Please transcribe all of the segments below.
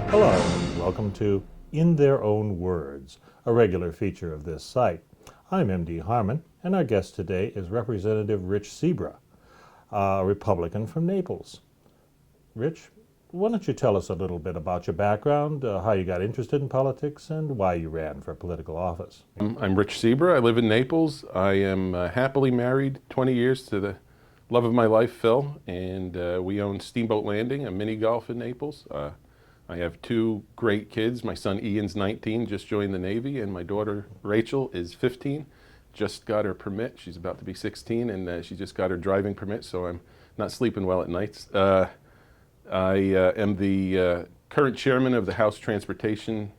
Hello, and welcome to In Their Own Words, a regular feature of this site. I'm M.D. Harmon, and our guest today is Representative Rich Cebra, a Republican from Naples. Rich, why don't you tell us a little bit about your background, how you got interested in politics, and why you ran for political office? I'm Rich Cebra. I live in Naples. I am happily married 20 years to the love of my life, Phil, and we own Steamboat Landing, a mini golf in Naples. I have two great kids. My son Ian's 19, just joined the Navy, and my daughter Rachel is 15, just got her permit. She's about to be 16, and she just got her driving permit, so I'm not sleeping well at nights. I am the current chairman of the House Chairman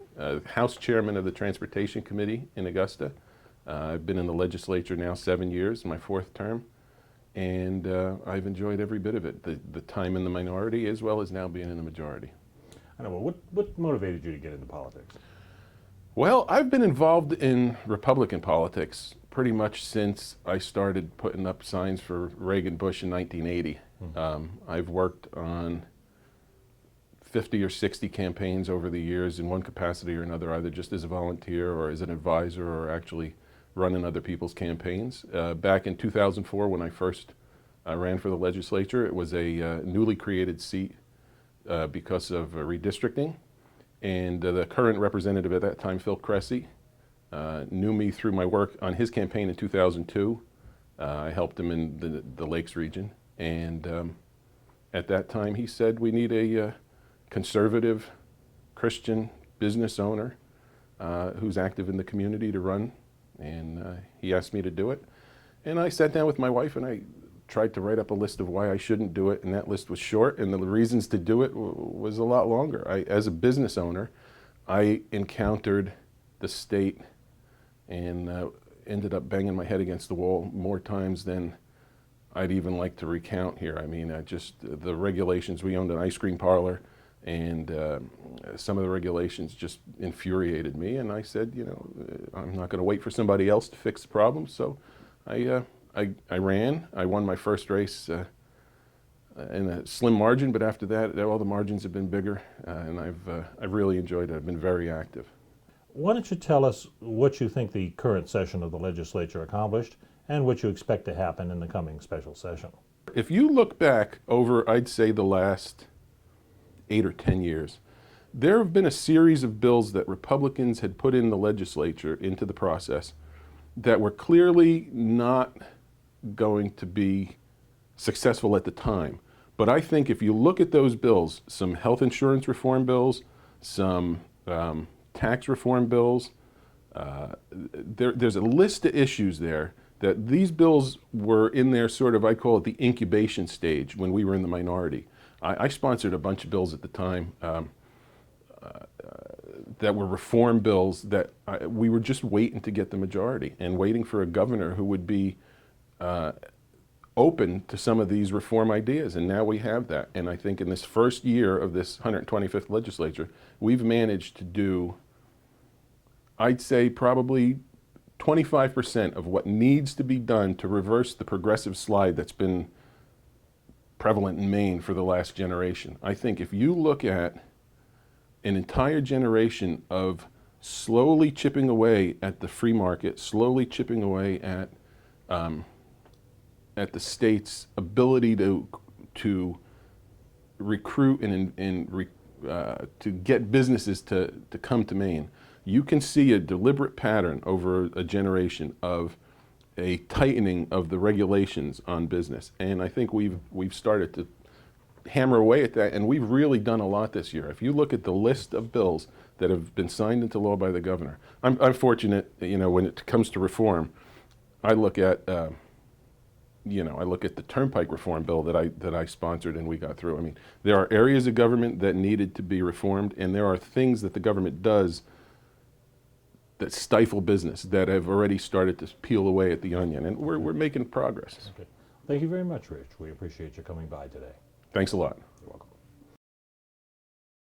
of the Transportation Committee in Augusta. I've been in the legislature now 7 years, my fourth term, and I've enjoyed every bit of it, the time in the minority as well as now being in the majority. I know, well, what motivated you to get into politics? Well, I've been involved in Republican politics pretty much since I started putting up signs for Reagan Bush in 1980. I've worked on 50 or 60 campaigns over the years in one capacity or another, either just as a volunteer or as an advisor or actually running other people's campaigns. Back in 2004, when I first ran for the legislature, it was a newly created seat because of redistricting. And the current representative at that time, Phil Cressy, knew me through my work on his campaign in 2002. I helped him in the Lakes region. And at that time, he said, we need a conservative Christian business owner who's active in the community to run. And he asked me to do it. And I sat down with my wife and I tried to write up a list of why I shouldn't do it, and that list was short, and the reasons to do it was a lot longer. As a business owner, I encountered the state and ended up banging my head against the wall more times than I'd even like to recount here. I mean, the regulations, we owned an ice cream parlor, and some of the regulations just infuriated me, and I said, you know, I'm not going to wait for somebody else to fix the problem, so I ran. I won my first race in a slim margin, but after that, all the margins have been bigger, and I've really enjoyed it. I've been very active. Why don't you tell us what you think the current session of the legislature accomplished and what you expect to happen in the coming special session? If you look back over, I'd say, the last 8 or 10 years, there have been a series of bills that Republicans had put in the legislature into the process that were clearly not going to be successful at the time. But I think if you look at those bills, some health insurance reform bills, some tax reform bills, there's a list of issues there that these bills were in their sort of, I call it the incubation stage when we were in the minority. I sponsored a bunch of bills at the time that were reform bills that we were just waiting to get the majority and waiting for a governor who would be open to some of these reform ideas, and now we have that. And I think in this first year of this 125th legislature, we've managed to do, I'd say, probably 25% of what needs to be done to reverse the progressive slide that's been prevalent in Maine for the last generation. I think if you look at an entire generation of slowly chipping away at the free market, slowly chipping away at the state's ability to recruit and to get businesses to come to Maine, you can see a deliberate pattern over a generation of a tightening of the regulations on business. And I think we've started to hammer away at that, and we've really done a lot this year. If you look at the list of bills that have been signed into law by the governor, I'm fortunate, you know, when it comes to reform, I look at I look at the turnpike reform bill that I sponsored and we got through. I mean, there are areas of government that needed to be reformed, and there are things that the government does that stifle business that have already started to peel away at the onion, and we're making progress. Okay. Thank you very much, Rich. We appreciate you coming by today. Thanks a lot.